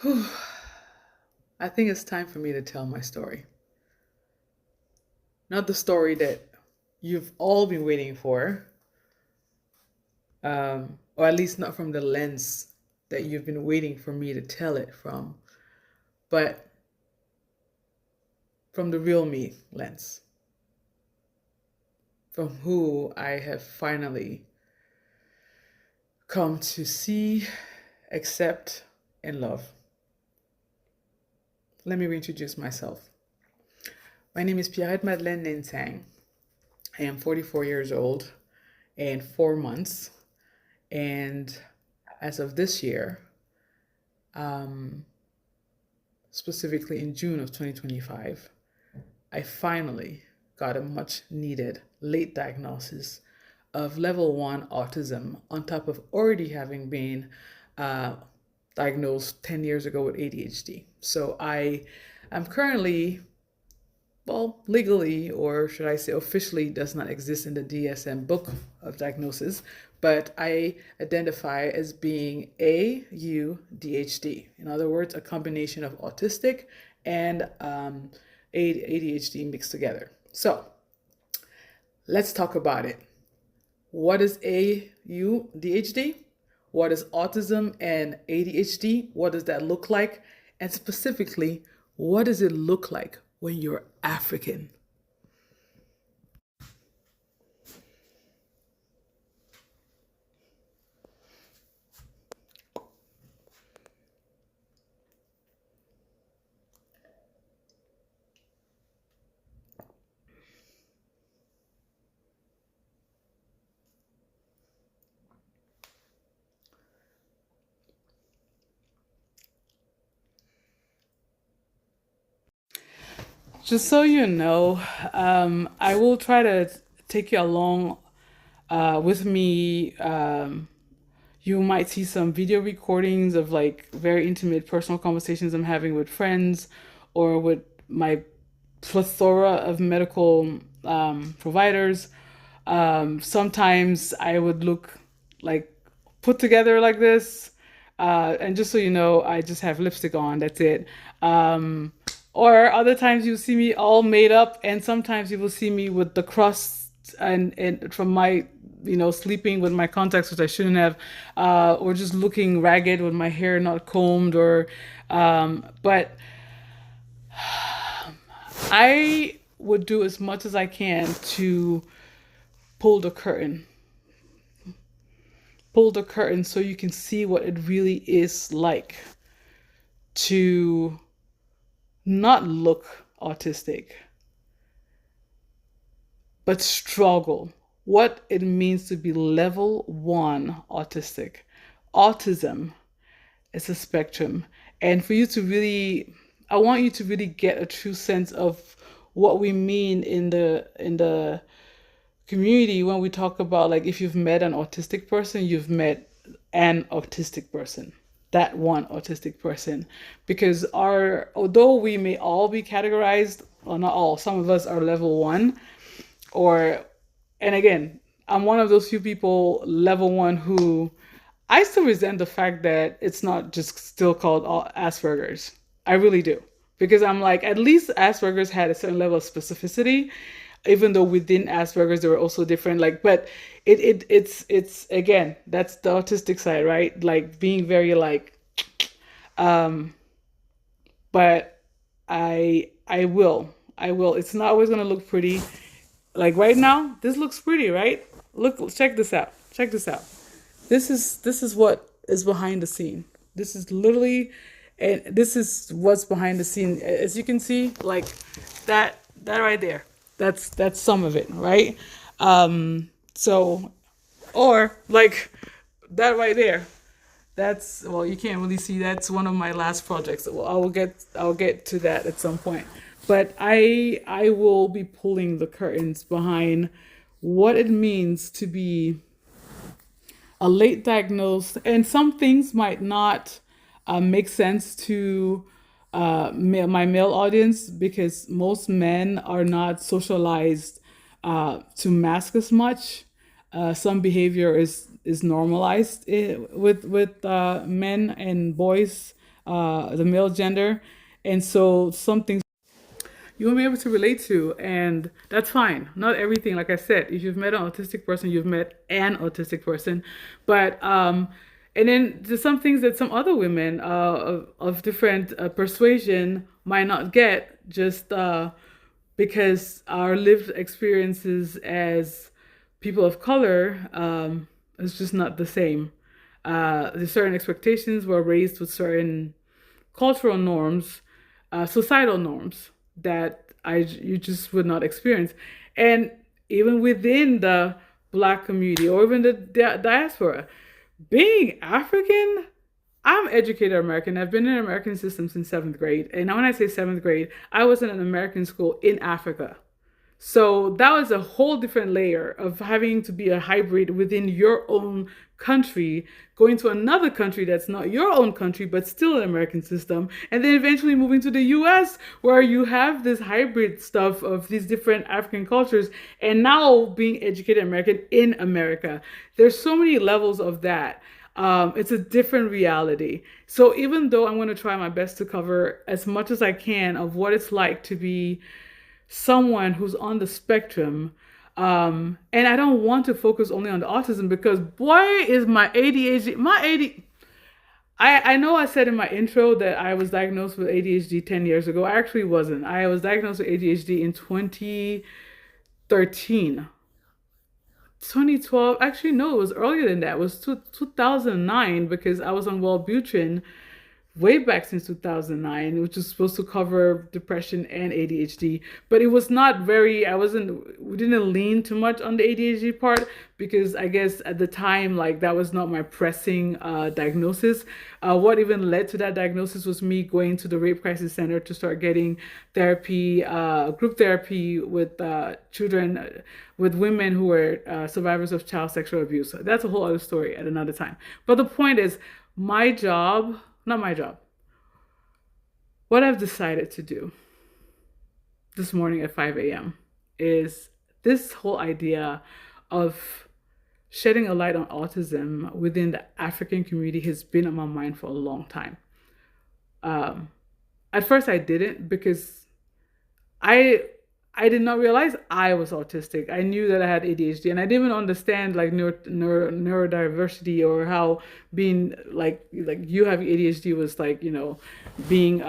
Whew. I think it's time for me to tell my story. Not the story that you've all been waiting for, or at least not from the lens that you've been waiting for me to tell it from, but from the real me lens, from who I have finally come to see, accept, and love. Let me reintroduce myself. My name is Pierrette Madeleine Ninsang. I am 44 years old and 4 months. And as of this year, um, specifically in June of 2025, I finally got a much needed late diagnosis of level 1 autism, on top of already having been uh, diagnosed 10 years ago with ADHD. So I am currently, well, legally, or should I say officially, does not exist in the DSM book of diagnosis, but I identify as being AUDHD. In other words, a combination of autistic and ADHD mixed together. So let's talk about it. What is AUDHD? What is autism and ADHD? What does that look like? And specifically, what does it look like when you're African? Just so you know, I will try to take you along with me. You might see some video recordings of like very intimate personal conversations I'm having with friends or with my plethora of medical providers. Sometimes I would look like put together like this. And just so you know, I just have lipstick on. That's it. Or other times you see me all made up, and sometimes you will see me with the crust and from my sleeping with my contacts, which I shouldn't have, or just looking ragged with my hair not combed, or but I would do as much as I can to pull the curtain pull the curtain so you can see what it really is like to not look autistic, but struggle. What it means to be level 1 autistic. Autism is a spectrum. And for you to really, I want you to really get a true sense of what we mean in the community when we talk about, like, if you've met an autistic person, you've met an autistic person, that one autistic person. Because although we may all be categorized, or not all, some of us are level 1, or, and again, I'm one of those few people, level 1, who I still resent the fact that it's not just still called Asperger's. I really do. Because I'm like, at least Asperger's had a certain level of specificity, even though within Asperger's there were also different, like, but it's again, that's the autistic side, right? Like being very like, um, but I will. It's not always gonna look pretty. Like right now, this looks pretty, right? Look, check this out. Check this out. This is what is behind the scene. This is literally, and this is what's behind the scene. As you can see, like that right there. That's some of it, right? So, or like that right there. That's, well, you can't really see. That's one of my last projects. Well, I'll get to that at some point. But I will be pulling the curtains behind what it means to be a late diagnosed, and some things might not make sense to my male audience, because most men are not socialized to mask as much. Some behavior is normalized with men and boys the male gender. And so some things you won't be able to relate to, and that's fine. Not everything, like I said, if you've met an autistic person, you've met an autistic person. But and then there's some things that some other women of different persuasion might not get, just because our lived experiences as people of color is just not the same. There's certain expectations. We're raised with certain cultural norms, societal norms that you just would not experience. And even within the Black community or even the diaspora, being African, I'm educated American. I've been in the American system since seventh grade. And when I say seventh grade, I was in an American school in Africa. So that was a whole different layer of having to be a hybrid within your own country, going to another country that's not your own country, but still an American system, and then eventually moving to the US, where you have this hybrid stuff of these different African cultures, and now being educated American in America. There's so many levels of that. It's a different reality. So even though I'm going to try my best to cover as much as I can of what it's like to be someone who's on the spectrum. And I don't want to focus only on the autism, because boy, is my ADHD, I know I said in my intro that I was diagnosed with ADHD 10 years ago. I actually wasn't. I was diagnosed with ADHD in 2013. 2012, actually, no, it was earlier than that. It was 2009, because I was on Wellbutrin way back since 2009, which is supposed to cover depression and ADHD. But it was not very, we didn't lean too much on the ADHD part, because I guess at the time, like, that was not my pressing diagnosis. What even led to that diagnosis was me going to the Rape Crisis Center to start getting therapy, group therapy with children, with women who were survivors of child sexual abuse. That's a whole other story at another time. But the point is, my job, not my job, what I've decided to do this morning at 5 a.m. is this whole idea of shedding a light on autism within the African community has been on my mind for a long time. At first I didn't, because I did not realize I was autistic. I knew that I had ADHD, and I didn't even understand like neurodiversity, or how being like you having ADHD was like, being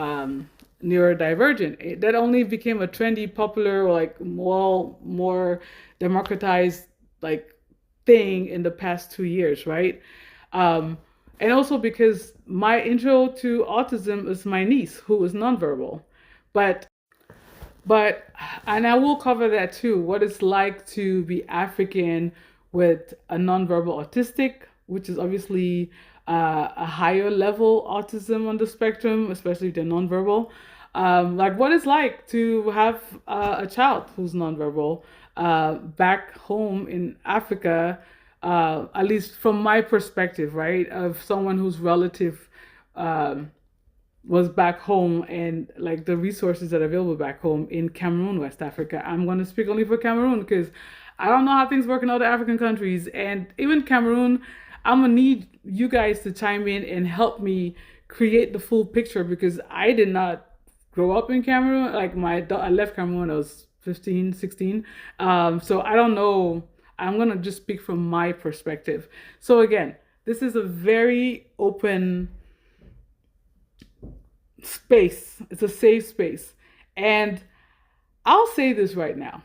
neurodivergent. That only became a trendy, popular, or like more democratized like thing in the past 2 years, right? And also because my intro to autism is my niece, who is nonverbal, but and I will cover that too, what it's like to be African with a nonverbal autistic, which is obviously a higher level autism on the spectrum, especially if they're nonverbal. Like what it's like to have a child who's nonverbal back home in Africa, at least from my perspective, right, of someone whose relative was back home, and like the resources that are available back home in Cameroon, West Africa. I'm going to speak only for Cameroon, because I don't know how things work in other African countries. And even Cameroon, I'm going to need you guys to chime in and help me create the full picture, because I did not grow up in Cameroon. Like I left Cameroon when I was 15, 16. So I don't know. I'm going to just speak from my perspective. So again, this is a very open space. It's a safe space. And I'll say this right now.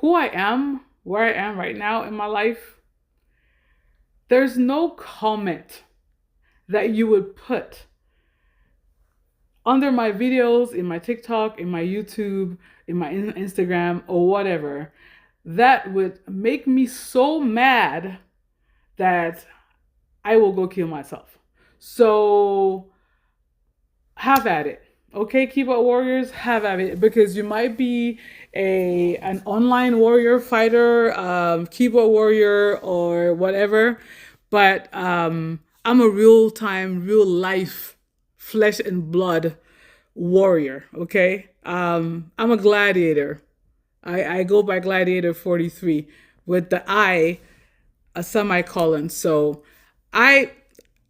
Who I am, where I am right now in my life, there's no comment that you would put under my videos, in my TikTok, in my YouTube, in my Instagram, or whatever, that would make me so mad that I will go kill myself. So have at it. Okay, keyboard warriors, have at it, because you might be an online warrior fighter, keyboard warrior, or whatever, but I'm a real life, flesh and blood warrior. Okay, I'm a gladiator. I go by Gladiator 43 with the I, a semicolon. So I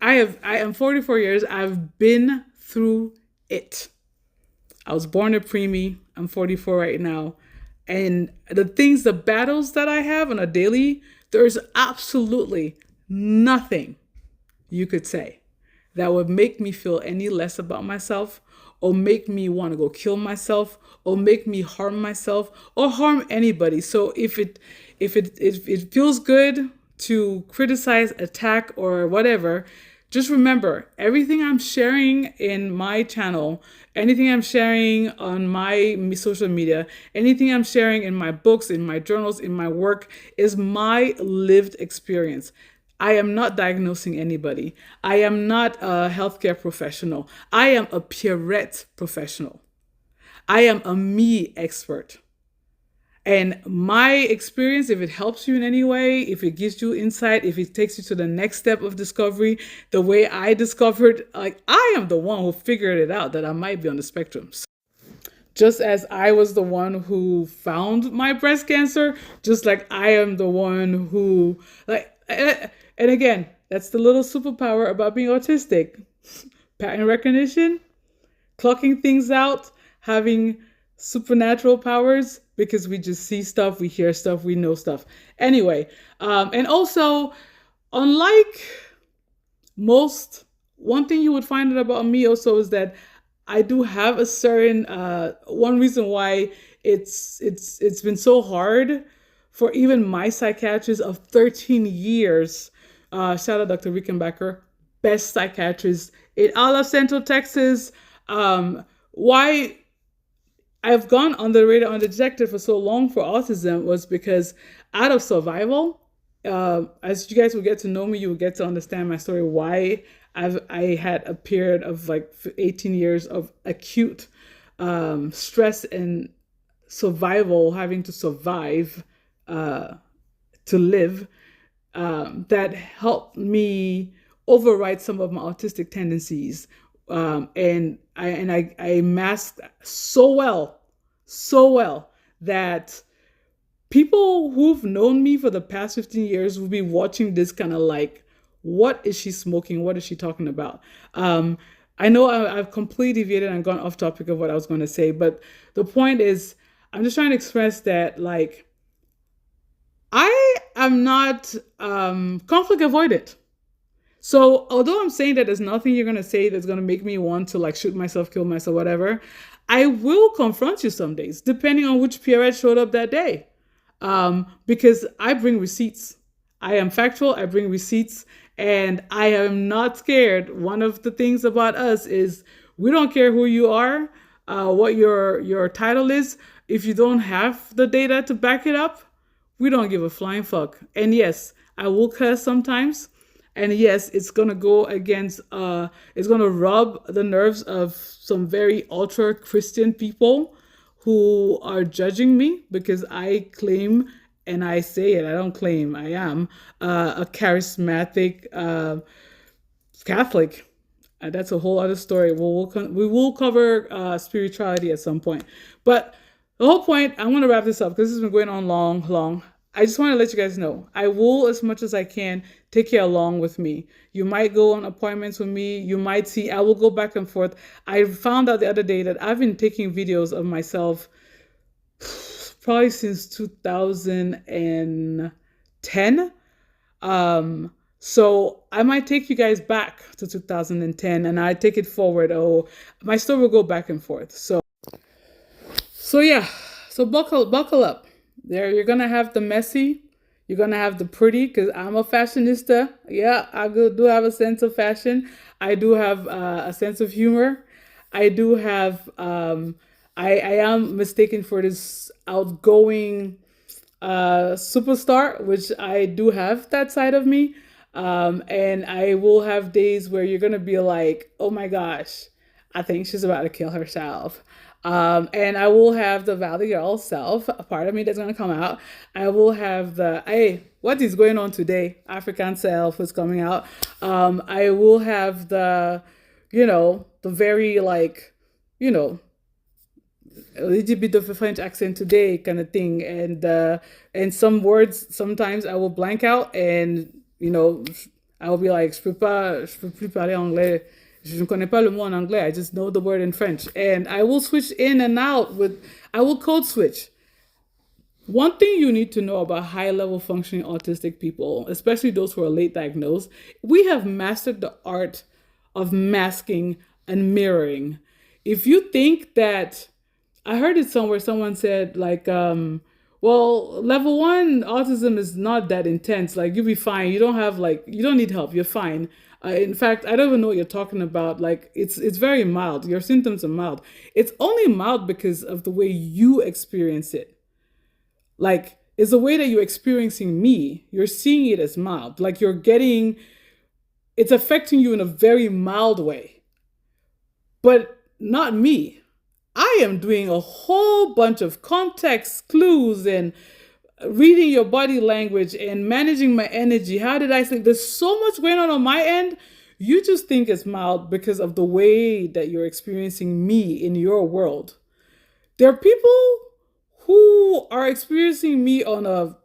I am 44 years. I've been through it. I was born a preemie. I'm 44 right now. And the battles that I have on a daily, there's absolutely nothing you could say that would make me feel any less about myself or make me want to go kill myself or make me harm myself or harm anybody. So if it feels good to criticize, attack, or whatever, just remember everything I'm sharing in my channel, anything I'm sharing on my social media, anything I'm sharing in my books, in my journals, in my work is my lived experience. I am not diagnosing anybody. I am not a healthcare professional. I am a Pierrette professional. I am a me expert. And my experience, if it helps you in any way, if it gives you insight, if it takes you to the next step of discovery, the way I discovered, like I am the one who figured it out that I might be on the spectrum. Just as I was the one who found my breast cancer, just like I am the one who, like, and again, that's the little superpower about being autistic. Pattern recognition, clocking things out, having supernatural powers because we just see stuff, we hear stuff, we know stuff. Anyway, and also, unlike most, one thing you would find out about me also is that I do have a certain one reason why it's been so hard for even my psychiatrist of 13 years. Shout out Dr. Rickenbacker, best psychiatrist in all of Central Texas. Why I've gone on the radar undetected for so long for autism was because out of survival, as you guys will get to know me, you will get to understand my story, why I had a period of like 18 years of acute stress and survival, having to survive to live, that helped me override some of my autistic tendencies. And I masked so well that people who've known me for the past 15 years will be watching this kind of like, what is she smoking? What is she talking about? I know I've completely deviated and gone off topic of what I was going to say, but the point is, I'm just trying to express that, like, I am not conflict avoidant. So although I'm saying that there's nothing you're going to say that's going to make me want to like shoot myself, kill myself, whatever, I will confront you some days, depending on which Pierrette showed up that day. Because I bring receipts. I am factual, I bring receipts, and I am not scared. One of the things about us is we don't care who you are, what your title is. If you don't have the data to back it up, we don't give a flying fuck. And yes, I will curse sometimes. And yes, it's gonna go against it's gonna rub the nerves of some very ultra Christian people who are judging me because I claim, and I say it, I don't claim, I am a charismatic Catholic. That's a whole other story. We will cover spirituality at some point. But the whole point, I'm going to wrap this up because this has been going on long. I just want to let you guys know, I will, as much as I can, take you along with me. You might go on appointments with me. You might see, I will go back and forth. I found out the other day that I've been taking videos of myself probably since 2010. So I might take you guys back to 2010 and I take it forward. Oh, my story will go back and forth. So yeah, so buckle up. There, you're gonna have the messy, you're gonna have the pretty, because I'm a fashionista. Yeah, I do have a sense of fashion. I do have a sense of humor. I do have I am mistaken for this outgoing superstar, which I do have that side of me. And I will have days where you're gonna be like, oh my gosh, I think she's about to kill herself. And I will have the Valley Girl self, a part of me that's gonna come out. I will have the, hey, what is going on today? African self is coming out. I will have the, the very like, a little bit of a French accent today kind of thing. And some words, sometimes I will blank out and, I will be like, je peux plus parler anglais. Je ne connais pas le mot en anglais. I just know the word in French. And I will switch in and out I will code switch. One thing you need to know about high level functioning autistic people, especially those who are late diagnosed, we have mastered the art of masking and mirroring. If you think that, I heard it somewhere, someone said, like, well, level one autism is not that intense. Like, you'll be fine. You don't have, like, you don't need help. You're fine. In fact, I don't even know what you're talking about. Like, it's very mild. Your symptoms are mild. It's only mild because of the way you experience it. Like, it's the way that you're experiencing me. You're seeing it as mild. Like, it's affecting you in a very mild way. But not me. I am doing a whole bunch of context clues and reading your body language and managing my energy. How did I think? There's so much going on my end. You just think it's mild because of the way that you're experiencing me in your world. There are people who are experiencing me on a,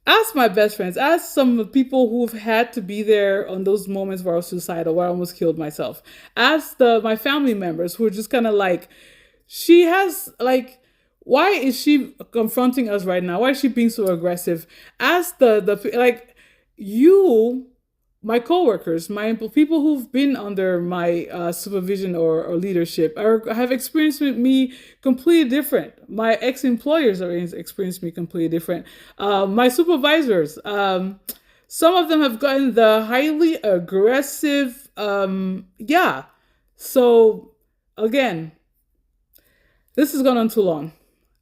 ask my best friends, ask some of the people who've had to be there on those moments where I was suicidal, where I almost killed myself. Ask my family members who are just kind of like, she has, like, why is she confronting us right now? Why is she being so aggressive? Ask like, you, my coworkers, my people who've been under my supervision or leadership have experienced me completely different. My ex-employers are experienced me completely different. My supervisors, some of them have gotten the highly aggressive, yeah. So again, this has gone on too long.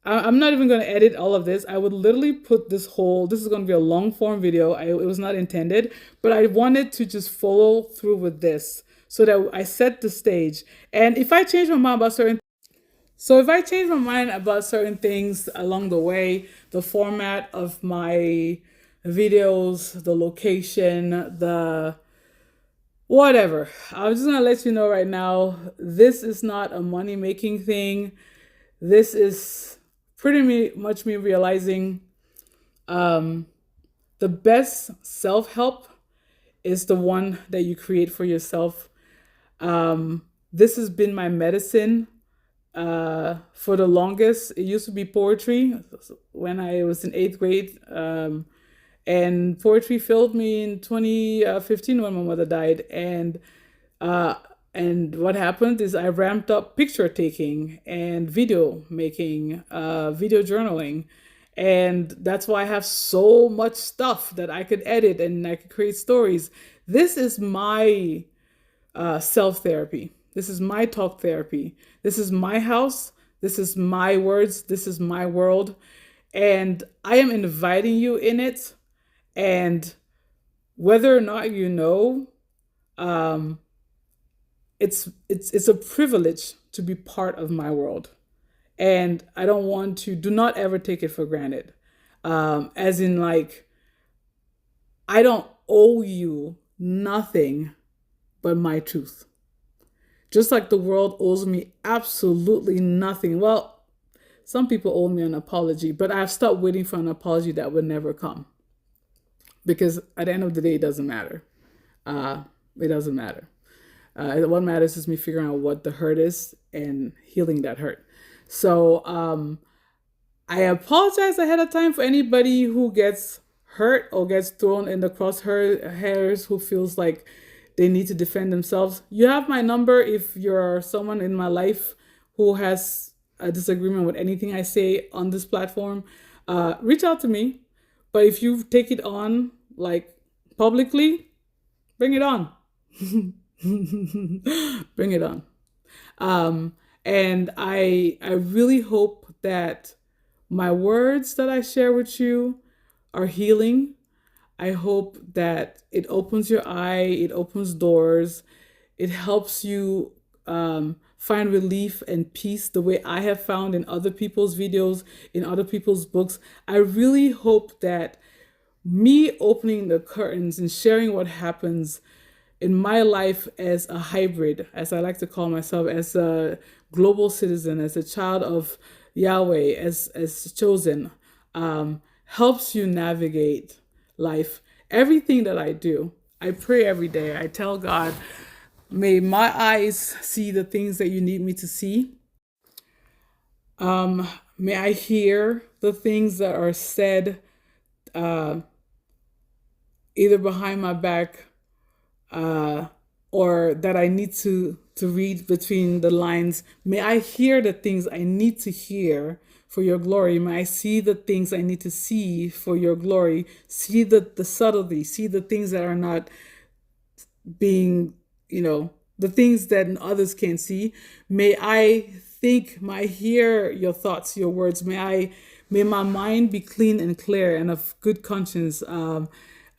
I'm not even going to edit all of this. I would literally put this is going to be a long form video. It was not intended, but I wanted to just follow through with this so that I set the stage. And if I change my mind about certain things along the way, the format of my videos, the location, the whatever, I'm just going to let you know right now, this is not a money-making thing. This is pretty much me realizing the best self-help is the one that you create for yourself. This has been my medicine for the longest. It used to be poetry when I was in 8th grade. And poetry failed me in 2015 when my mother died. And what happened is I ramped up picture taking and video making, video journaling. And that's why I have so much stuff that I could edit and I could create stories. This is my self-therapy. This is my talk therapy. This is my house. This is my words. This is my world. And I am inviting you in it. And whether or not you know, it's a privilege to be part of my world. And I do not ever take it for granted. As in, like, I don't owe you nothing but my truth. Just like the world owes me absolutely nothing. Well, some people owe me an apology, but I've stopped waiting for an apology that would never come. Because at the end of the day, it doesn't matter. It doesn't matter. What matters is me figuring out what the hurt is and healing that hurt. So I apologize ahead of time for anybody who gets hurt or gets thrown in the crosshairs, who feels like they need to defend themselves. You have my number if you're someone in my life who has a disagreement with anything I say on this platform. Reach out to me. But if you take it on, like, publicly, bring it on. Bring it on. And I really hope that my words that I share with you are healing. I hope that it opens your eye, it opens doors, it helps you find relief and peace the way I have found in other people's videos, in other people's books. I really hope that me opening the curtains and sharing what happens in my life as a hybrid, as I like to call myself, as a global citizen, as a child of Yahweh, as chosen, helps you navigate life. Everything that I do I pray every day. I tell God, may my eyes see the things that you need me to see. May I hear the things that are said either behind my back or that I need to read between the lines. May I hear the things I need to hear for your glory. May I see the things I need to see for your glory. See the subtlety, see the things that are not being, the things that others can't see. May I think, may I hear your thoughts, your words. May my mind be clean and clear and of good conscience. May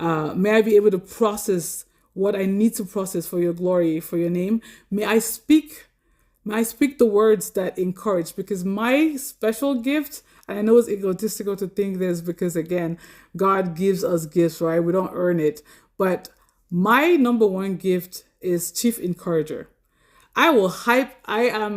I be able to process what I need to process for your glory, for your name. May I speak the words that encourage, because my special gift, and I know it's egotistical to think this because, again, God gives us gifts, right? We don't earn it. But my number one gift is chief encourager. I will hype, I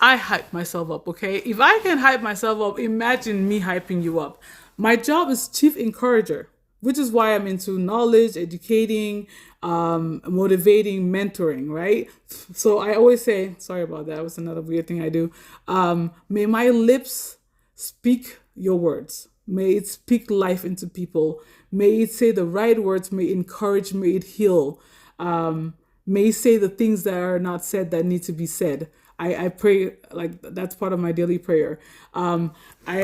hype myself up, okay? If I can hype myself up, imagine me hyping you up. My job is chief encourager, which is why I'm into knowledge, educating, motivating, mentoring, right? So I always say, sorry about that, was another weird thing I do. May my lips speak your words. May it speak life into people. May it say the right words. May it encourage. May it heal. May it say the things that are not said that need to be said. I pray, like, that's part of my daily prayer. I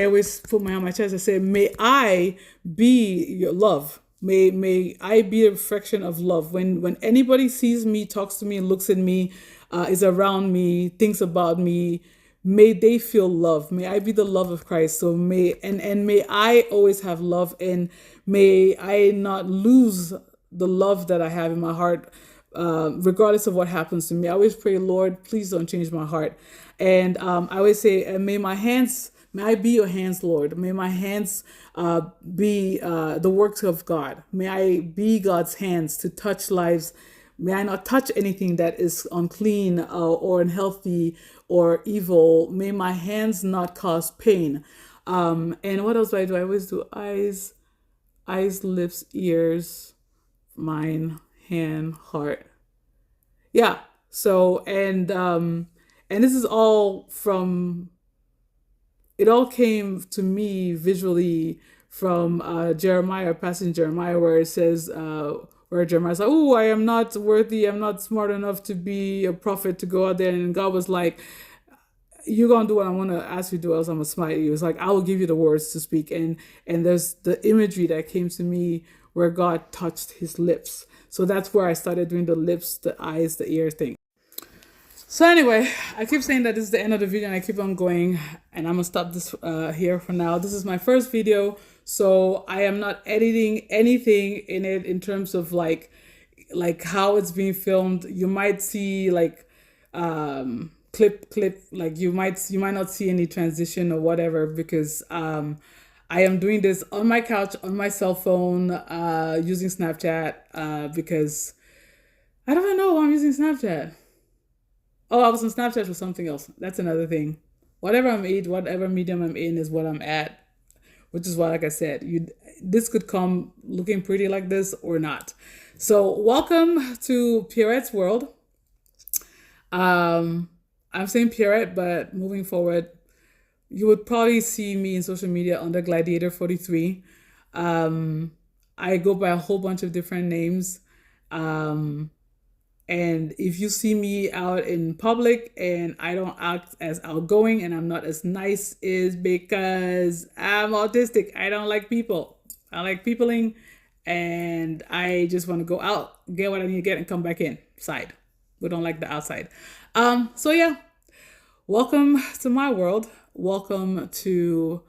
always put my hand on my chest and say, may I be your love. May I be a reflection of love. When anybody sees me, talks to me, looks at me, is around me, thinks about me, may they feel love. May I be the love of Christ. So may I always have love, and may I not lose the love that I have in my heart, regardless of what happens to me. I always pray, Lord, please don't change my heart. And I always say, may I be your hands, Lord. May my hands be the works of God. May I be God's hands to touch lives. May I not touch anything that is unclean or unhealthy or evil. May my hands not cause pain. And what else do I do? I always do eyes, lips, ears, mind, hand, heart. Yeah. So, and this is all from, it all came to me visually from Jeremiah, passage in Jeremiah, where it says, where Jeremiah's like, oh, I am not worthy, I'm not smart enough to be a prophet, to go out there. And God was like, you're gonna do what I'm gonna ask you to do, else I'm gonna smite you. It's like, I will give you the words to speak. And there's the imagery that came to me where God touched his lips. So that's where I started doing the lips, the eyes, the ear thing. So anyway, I keep saying that this is the end of the video, and I keep on going, and I'm gonna stop this here for now. This is my first video, so I am not editing anything in it in terms of like how it's being filmed. You might see like clip, like you might not see any transition or whatever, because I am doing this on my couch, on my cell phone, using Snapchat, because I don't even know why I'm using Snapchat. Oh, I was on Snapchat for something else. That's another thing. Whatever I'm in, whatever medium I'm in is what I'm at, which is why, like I said, this could come looking pretty like this or not. So welcome to Pierrette's world. I'm saying Pierrette, but moving forward, you would probably see me in social media under Gladiator43. I go by a whole bunch of different names. And if you see me out in public and I don't act as outgoing and I'm not as nice, is because I'm autistic. I don't like people. I like peopling, and I just want to go out, get what I need to get, and come back inside. We don't like the outside. So yeah, welcome to my world. Welcome to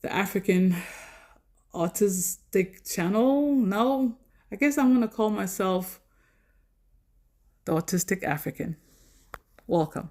the African Autistic channel. No, I guess I'm going to call myself the Autistic African. Welcome.